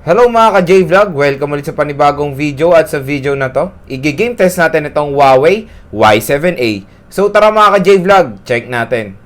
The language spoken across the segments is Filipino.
Hello mga ka-J-Vlog! Welcome ulit sa panibagong video at sa video na to, i-game test natin itong Huawei Y7a. So tara mga ka-J-Vlog, check natin.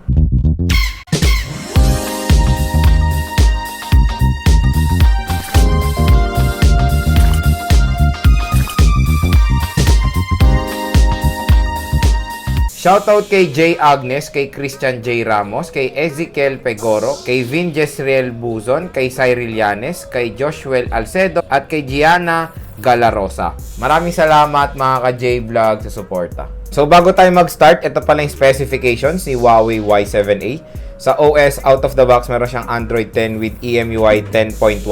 Shoutout kay J. Agnes, kay Christian J. Ramos, kay Ezekiel Pegoro, kay Vin Jesriel Buzon, kay Cyril Yanes, kay Joshua Alcedo, at kay Gianna Galarosa. Maraming salamat mga ka-J-Vlog sa suporta. So bago tayo mag-start, ito pala yung specifications ni Huawei Y7a. Sa OS, out of the box, meron siyang Android 10 with EMUI 10.1.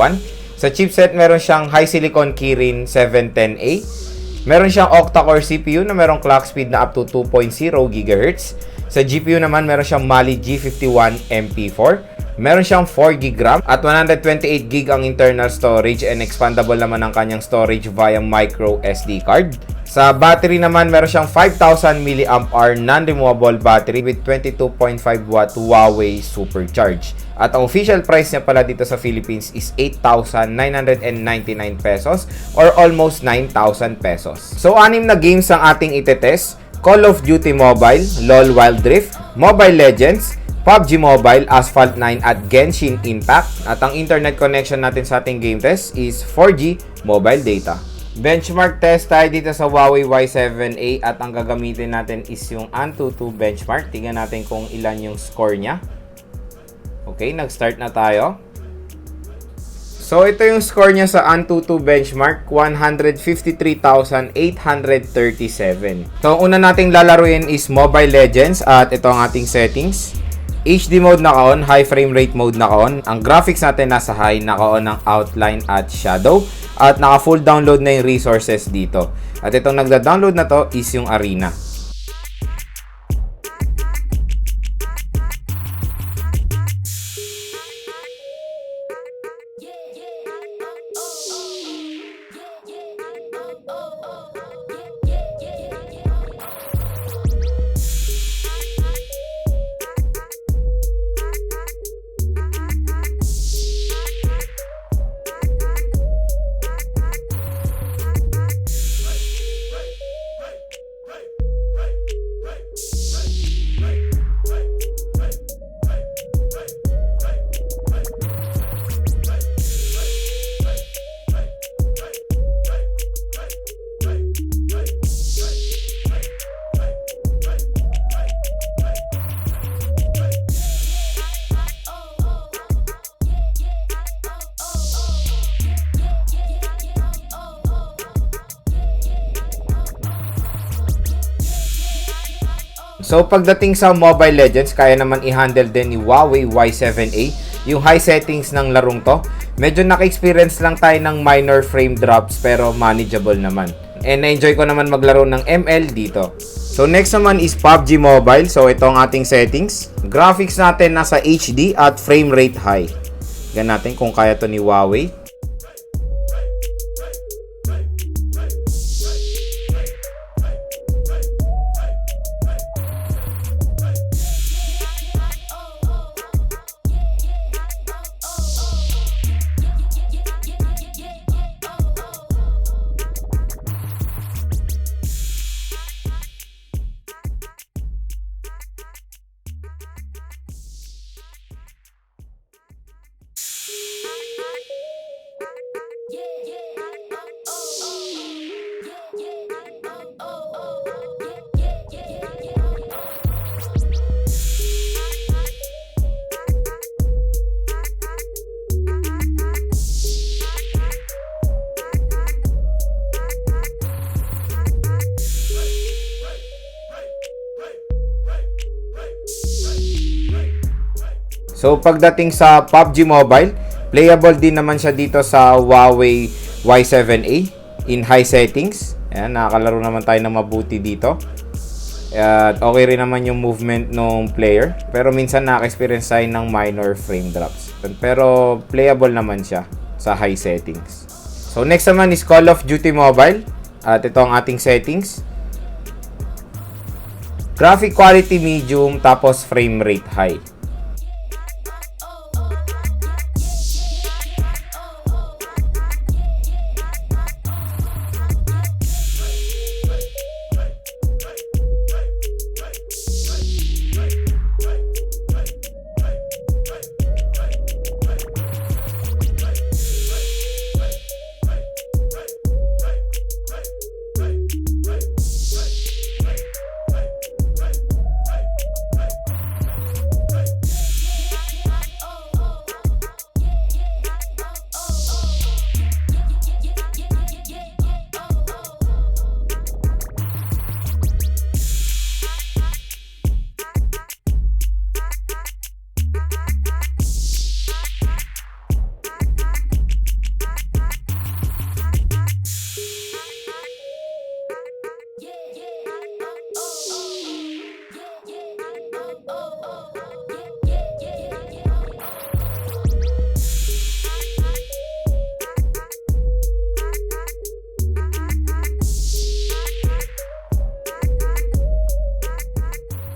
Sa chipset, meron siyang high silicon Kirin 710A. Meron siyang octa-core CPU na merong clock speed na up to 2.0 GHz. Sa GPU naman, meron siyang Mali G51 MP4. Meron siyang 4GB RAM at 128GB ang internal storage and expandable naman ang kanyang storage via micro SD card. Sa battery naman, meron siyang 5,000 mAh non-removable battery with 22.5 watt Huawei Supercharge. At ang official price niya pala dito sa Philippines is 8,999 pesos or almost 9,000 pesos. So, 6 na games ang ating itetest. Call of Duty Mobile, LOL Wild Rift, Mobile Legends, PUBG Mobile, Asphalt 9 at Genshin Impact. At ang internet connection natin sa ating game test is 4G mobile data. Benchmark test tayo dito sa Huawei Y7a at ang gagamitin natin is yung Antutu benchmark. Tingnan natin kung ilan yung score niya. Okay, nag-start na tayo. So, ito yung score niya sa Antutu benchmark, 153,837. So, ang una nating lalaruin is Mobile Legends at ito ang ating settings. HD mode naka-on, high frame rate mode naka-on. Ang graphics natin nasa high, naka-on ang outline at shadow. At naka-full download na yung resources dito. At itong nagda-download na to is yung Arena. So, pagdating sa Mobile Legends, kaya naman i-handle din ni Huawei Y7a yung high settings ng larong to. Medyo naka-experience lang tayo ng minor frame drops pero manageable naman. And na-enjoy ko naman maglaro ng ML dito. So, next naman is PUBG Mobile. So, ito ang ating settings. Graphics natin nasa HD at frame rate high. Yan natin kung kaya to ni Huawei. So, pagdating sa PUBG Mobile, playable din naman siya dito sa Huawei Y7a in high settings. Ayan, nakakalaro naman tayo ng mabuti dito. At okay rin naman yung movement ng player. Pero minsan naka-experience tayo ng minor frame drops. Pero playable naman siya sa high settings. So, next naman is Call of Duty Mobile. At ito ang ating settings. Graphic quality medium, tapos frame rate high.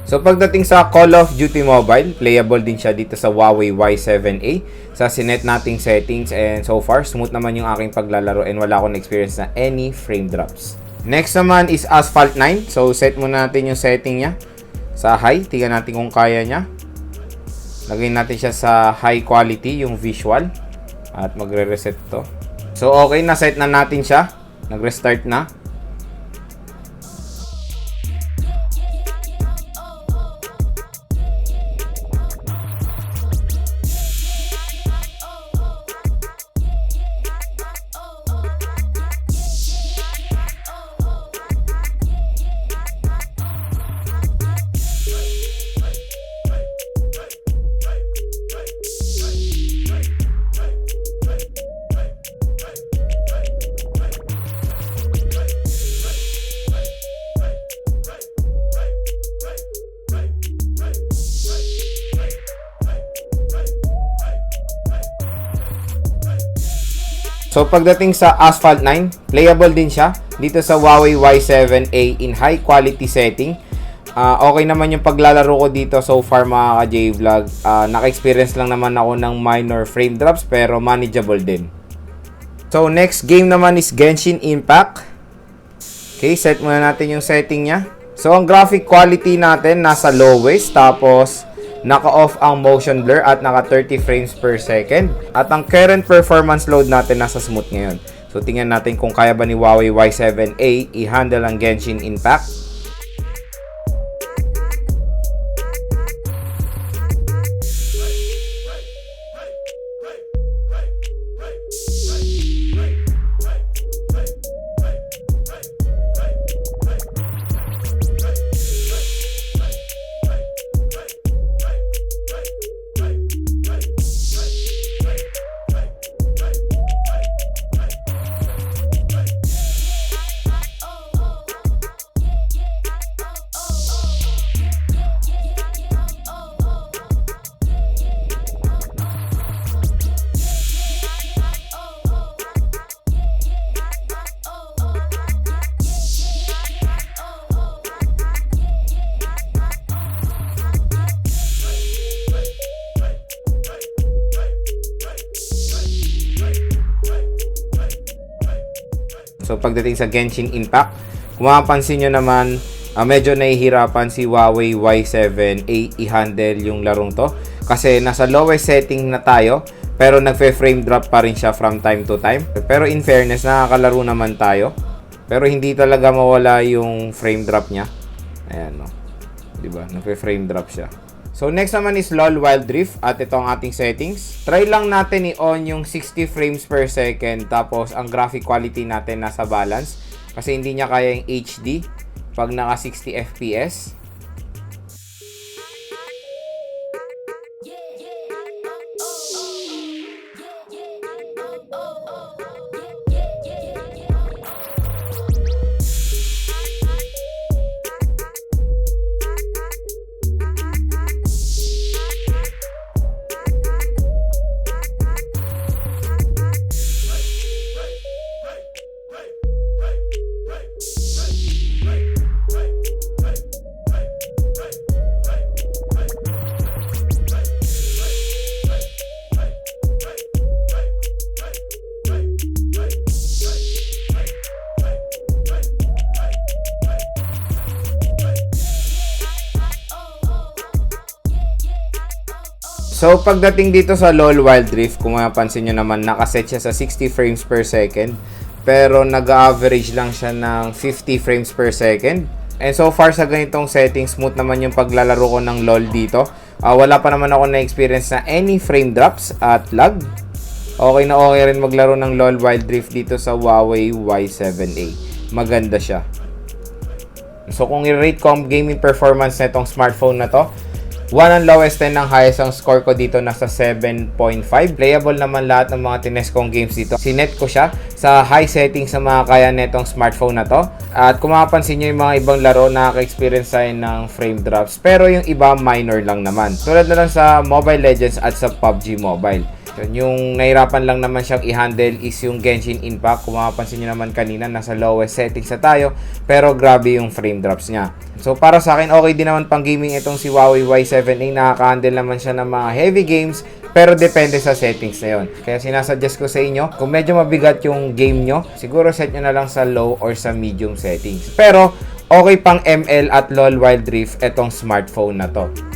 So pagdating sa Call of Duty Mobile, playable din siya dito sa Huawei Y7a sa sinet nating settings, and so far smooth naman yung aking paglalaro and wala akong experience na any frame drops. Next naman is Asphalt 9. So set muna natin yung setting niya sa high. Tingnan natin kung kaya niya. Lagay natin siya sa high quality yung visual at magre-reset to. So okay, na set na natin siya. Nag-restart na. So pagdating sa Asphalt 9, playable din siya dito sa Huawei Y7a in high quality setting. Okay naman yung paglalaro ko dito so far mga ka-J-Vlog. Naka-experience lang naman ako ng minor frame drops pero manageable din. So next game naman is Genshin Impact. Okay, set muna natin yung setting niya. So ang graphic quality natin nasa lowest, tapos naka-off ang motion blur at naka 30 frames per second. At ang current performance load natin nasa smooth ngayon. So tingnan natin kung kaya ba ni Huawei Y7a i-handle ang Genshin Impact. So pagdating sa Genshin Impact, kung mapapansin nyo naman, medyo nahihirapan si Huawei Y7a i-handle yung larong to. Kasi nasa lowest setting na tayo, pero nagfe-frame drop pa rin siya from time to time. Pero in fairness, nakakalaro naman tayo. Pero hindi talaga mawala yung frame drop niya. Ayan, no? Diba? Nagfe-frame drop siya. So next naman is LOL Wild Rift at ito ang ating settings. Try lang natin i-on yung 60 frames per second, tapos ang graphic quality natin nasa balance kasi hindi niya kaya yung HD pag naka 60 FPS. So pagdating dito sa LOL Wild Rift, kung mapapansin nyo naman, nakaset siya sa 60 frames per second. Pero nag-average lang siya ng 50 frames per second. And so far sa ganitong setting, smooth naman yung paglalaro ko ng LOL dito. Wala pa naman ako na-experience na any frame drops at lag. Okay na okay rin maglaro ng LOL Wild Rift dito sa Huawei Y7a. Maganda siya. So kung i-rate ko ang gaming performance na itong smartphone na to, 1 ang lowest, 10 ang highest. Ang score ko dito nasa 7.5. Playable naman lahat ng mga tinest kong games dito. Sinet ko siya sa high settings sa mga kaya netong smartphone na to. At kung mapapansin nyo yung mga ibang laro, nakaka-experience tayo ng frame drops. Pero yung iba minor lang naman. Tulad na lang sa Mobile Legends at sa PUBG Mobile. Yung nahirapan lang naman siyang i-handle is yung Genshin Impact. Kung mapapansin nyo naman kanina, nasa lowest settings na tayo. Pero grabe yung frame drops niya. So para sa akin, okay din naman pang gaming itong si Huawei Y7a. Nakaka-handle naman siya ng mga heavy games. Pero depende sa settings na yun. Kaya sinasuggest ko sa inyo, kung medyo mabigat yung game nyo, siguro set nyo na lang sa low or sa medium settings. Pero okay pang ML at LOL Wild Rift itong smartphone na to.